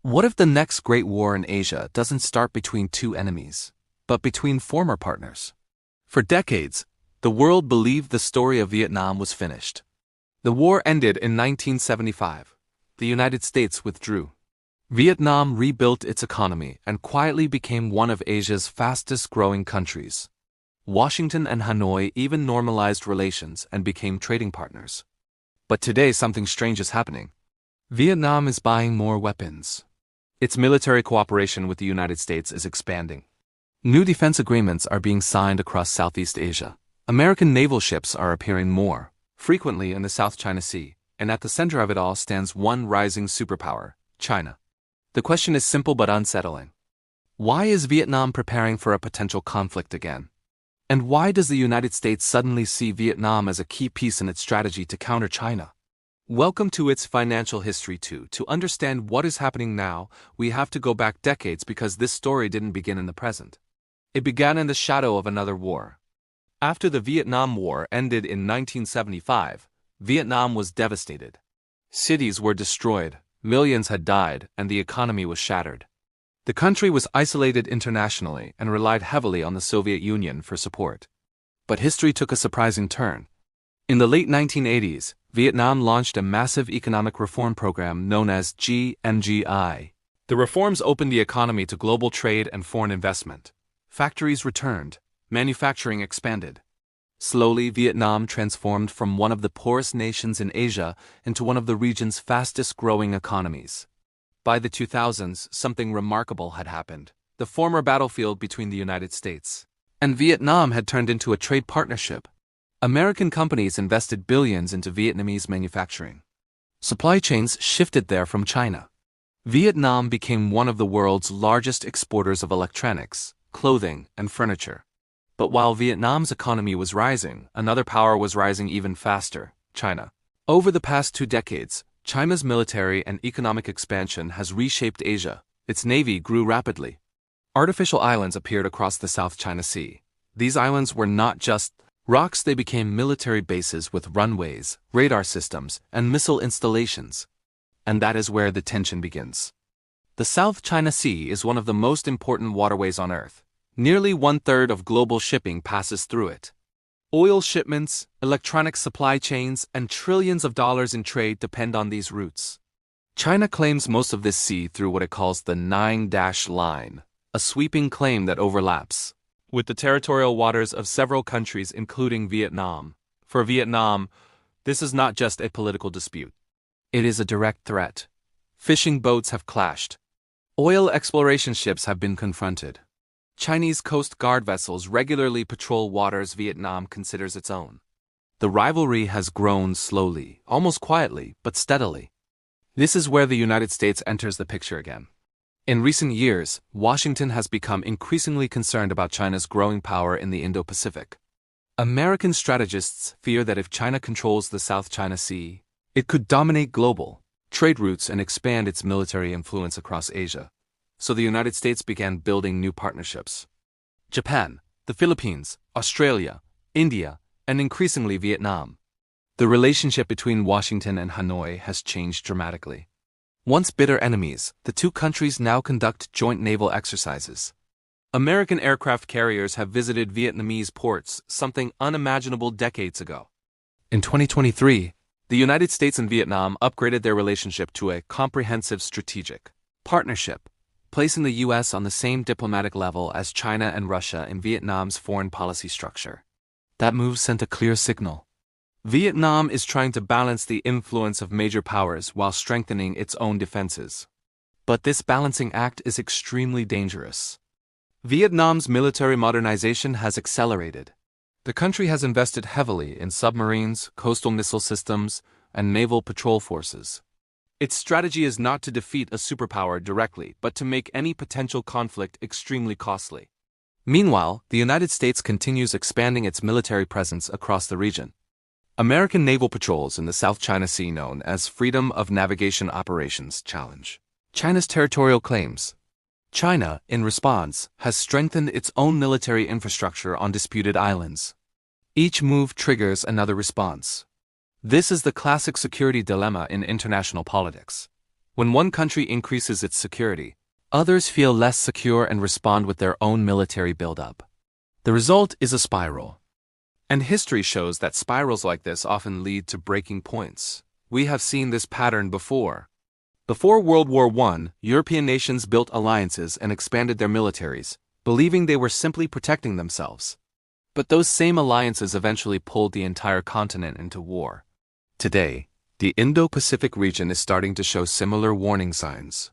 What if the next great war in Asia doesn't start between two enemies, but between former partners? For decades, the world believed the story of Vietnam was finished. The war ended in 1975. The United States withdrew. Vietnam rebuilt its economy and quietly became one of Asia's fastest-growing countries. Washington and Hanoi even normalized relations and became trading partners. But today something strange is happening. Vietnam is buying more weapons. Its military cooperation with the United States is expanding. New defense agreements are being signed across Southeast Asia. American naval ships are appearing more frequently in the South China Sea, and at the center of it all stands one rising superpower, China. The question is simple but unsettling. Why is Vietnam preparing for a potential conflict again? And why does the United States suddenly see Vietnam as a key piece in its strategy to counter China? Welcome to its financial history too. To understand what is happening now, we have to go back decades because this story didn't begin in the present. It began in the shadow of another war. After the Vietnam War ended in 1975, Vietnam was devastated. Cities were destroyed, millions had died, and the economy was shattered. The country was isolated internationally and relied heavily on the Soviet Union for support. But history took a surprising turn. In the late 1980s, Vietnam launched a massive economic reform program known as GMGI. The reforms opened the economy to global trade and foreign investment. Factories returned, manufacturing expanded. Slowly, Vietnam transformed from one of the poorest nations in Asia into one of the region's fastest-growing economies. By the 2000s, something remarkable had happened. The former battlefield between the United States and Vietnam had turned into a trade partnership. American companies invested billions into Vietnamese manufacturing. Supply chains shifted there from China. Vietnam became one of the world's largest exporters of electronics, clothing, and furniture. But while Vietnam's economy was rising, another power was rising even faster, China. Over the past 2 decades, China's military and economic expansion has reshaped Asia. Its navy grew rapidly. Artificial islands appeared across the South China Sea. These islands were not just rocks, they became military bases with runways, radar systems, and missile installations. And that is where the tension begins. The South China Sea is one of the most important waterways on Earth. Nearly 1/3 of global shipping passes through it. Oil shipments, electronic supply chains, and trillions of dollars in trade depend on these routes. China claims most of this sea through what it calls the Nine-Dash Line, a sweeping claim that overlaps with the territorial waters of several countries including Vietnam. For Vietnam, this is not just a political dispute. It is a direct threat. Fishing boats have clashed. Oil exploration ships have been confronted. Chinese Coast Guard vessels regularly patrol waters Vietnam considers its own. The rivalry has grown slowly, almost quietly, but steadily. This is where the United States enters the picture again. In recent years, Washington has become increasingly concerned about China's growing power in the Indo-Pacific. American strategists fear that if China controls the South China Sea, it could dominate global trade routes and expand its military influence across Asia. So the United States began building new partnerships. Japan, the Philippines, Australia, India, and increasingly Vietnam. The relationship between Washington and Hanoi has changed dramatically. Once bitter enemies, the two countries now conduct joint naval exercises. American aircraft carriers have visited Vietnamese ports, something unimaginable decades ago. In 2023, the United States and Vietnam upgraded their relationship to a comprehensive strategic partnership, placing the U.S. on the same diplomatic level as China and Russia in Vietnam's foreign policy structure. That move sent a clear signal. Vietnam is trying to balance the influence of major powers while strengthening its own defenses. But this balancing act is extremely dangerous. Vietnam's military modernization has accelerated. The country has invested heavily in submarines, coastal missile systems, and naval patrol forces. Its strategy is not to defeat a superpower directly, but to make any potential conflict extremely costly. Meanwhile, the United States continues expanding its military presence across the region. American naval patrols in the South China Sea, known as Freedom of Navigation Operations, challenge China's territorial claims. China, in response, has strengthened its own military infrastructure on disputed islands. Each move triggers another response. This is the classic security dilemma in international politics. When one country increases its security, others feel less secure and respond with their own military buildup. The result is a spiral. And history shows that spirals like this often lead to breaking points. We have seen this pattern before. Before World War I, European nations built alliances and expanded their militaries, believing they were simply protecting themselves. But those same alliances eventually pulled the entire continent into war. Today, the Indo-Pacific region is starting to show similar warning signs.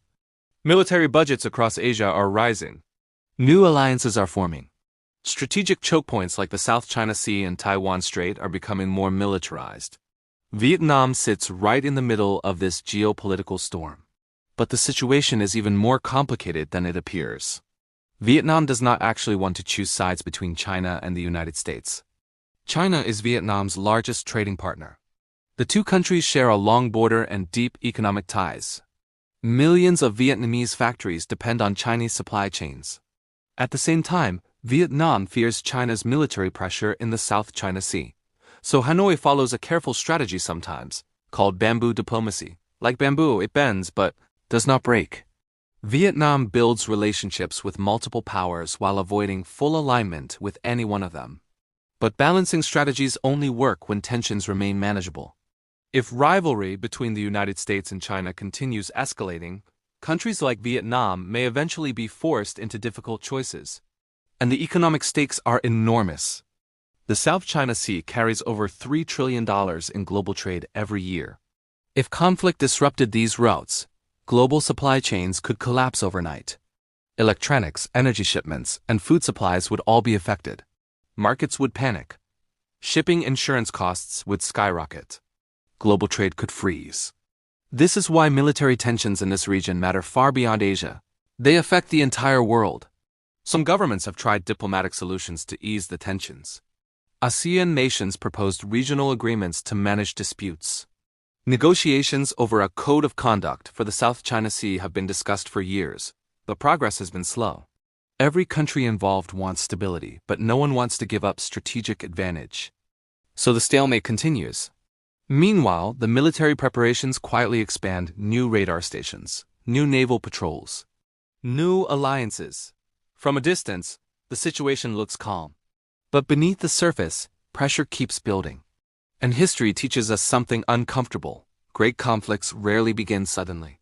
Military budgets across Asia are rising. New alliances are forming. Strategic choke points like the South China Sea and Taiwan Strait are becoming more militarized. Vietnam sits right in the middle of this geopolitical storm. But the situation is even more complicated than it appears. Vietnam does not actually want to choose sides between China and the United States. China is Vietnam's largest trading partner. The two countries share a long border and deep economic ties. Millions of Vietnamese factories depend on Chinese supply chains. At the same time, Vietnam fears China's military pressure in the South China Sea. So Hanoi follows a careful strategy sometimes, called bamboo diplomacy. Like bamboo, it bends but does not break. Vietnam builds relationships with multiple powers while avoiding full alignment with any one of them. But balancing strategies only work when tensions remain manageable. If rivalry between the United States and China continues escalating, countries like Vietnam may eventually be forced into difficult choices. And the economic stakes are enormous. The South China Sea carries over $3 trillion in global trade every year. If conflict disrupted these routes, global supply chains could collapse overnight. Electronics, energy shipments, and food supplies would all be affected. Markets would panic. Shipping insurance costs would skyrocket. Global trade could freeze. This is why military tensions in this region matter far beyond Asia. They affect the entire world. Some governments have tried diplomatic solutions to ease the tensions. ASEAN nations proposed regional agreements to manage disputes. Negotiations over a code of conduct for the South China Sea have been discussed for years, but progress has been slow. Every country involved wants stability, but no one wants to give up strategic advantage. So the stalemate continues. Meanwhile, the military preparations quietly expand: new radar stations, new naval patrols, new alliances. From a distance, the situation looks calm. But beneath the surface, pressure keeps building. And history teaches us something uncomfortable. Great conflicts rarely begin suddenly.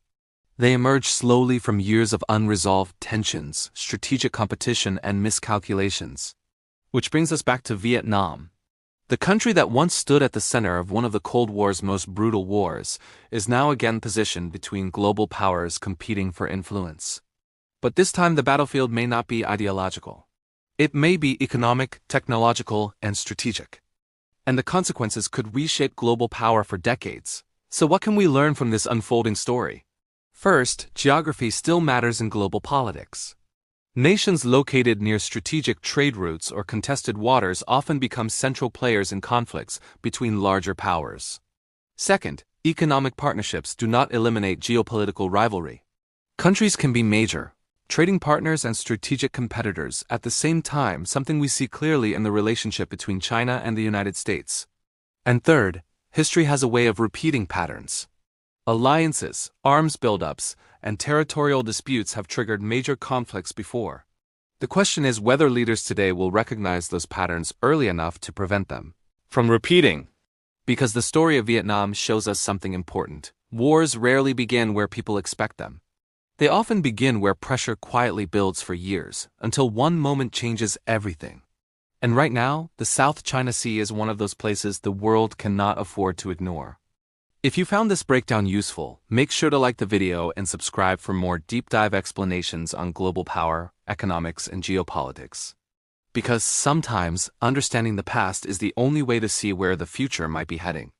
They emerge slowly from years of unresolved tensions, strategic competition, and miscalculations. Which brings us back to Vietnam. The country that once stood at the center of one of the Cold War's most brutal wars is now again positioned between global powers competing for influence. But this time the battlefield may not be ideological. It may be economic, technological, and strategic. And the consequences could reshape global power for decades. So what can we learn from this unfolding story? First, geography still matters in global politics. Nations located near strategic trade routes or contested waters often become central players in conflicts between larger powers. Second, economic partnerships do not eliminate geopolitical rivalry. Countries can be major trading partners and strategic competitors at the same time, something we see clearly in the relationship between China and the United States. And third, history has a way of repeating patterns. Alliances, arms buildups, and territorial disputes have triggered major conflicts before. The question is whether leaders today will recognize those patterns early enough to prevent them from repeating. Because the story of Vietnam shows us something important. Wars rarely begin where people expect them. They often begin where pressure quietly builds for years, until one moment changes everything. And right now, the South China Sea is one of those places the world cannot afford to ignore. If you found this breakdown useful, make sure to like the video and subscribe for more deep dive explanations on global power, economics, and geopolitics. Because sometimes, understanding the past is the only way to see where the future might be heading.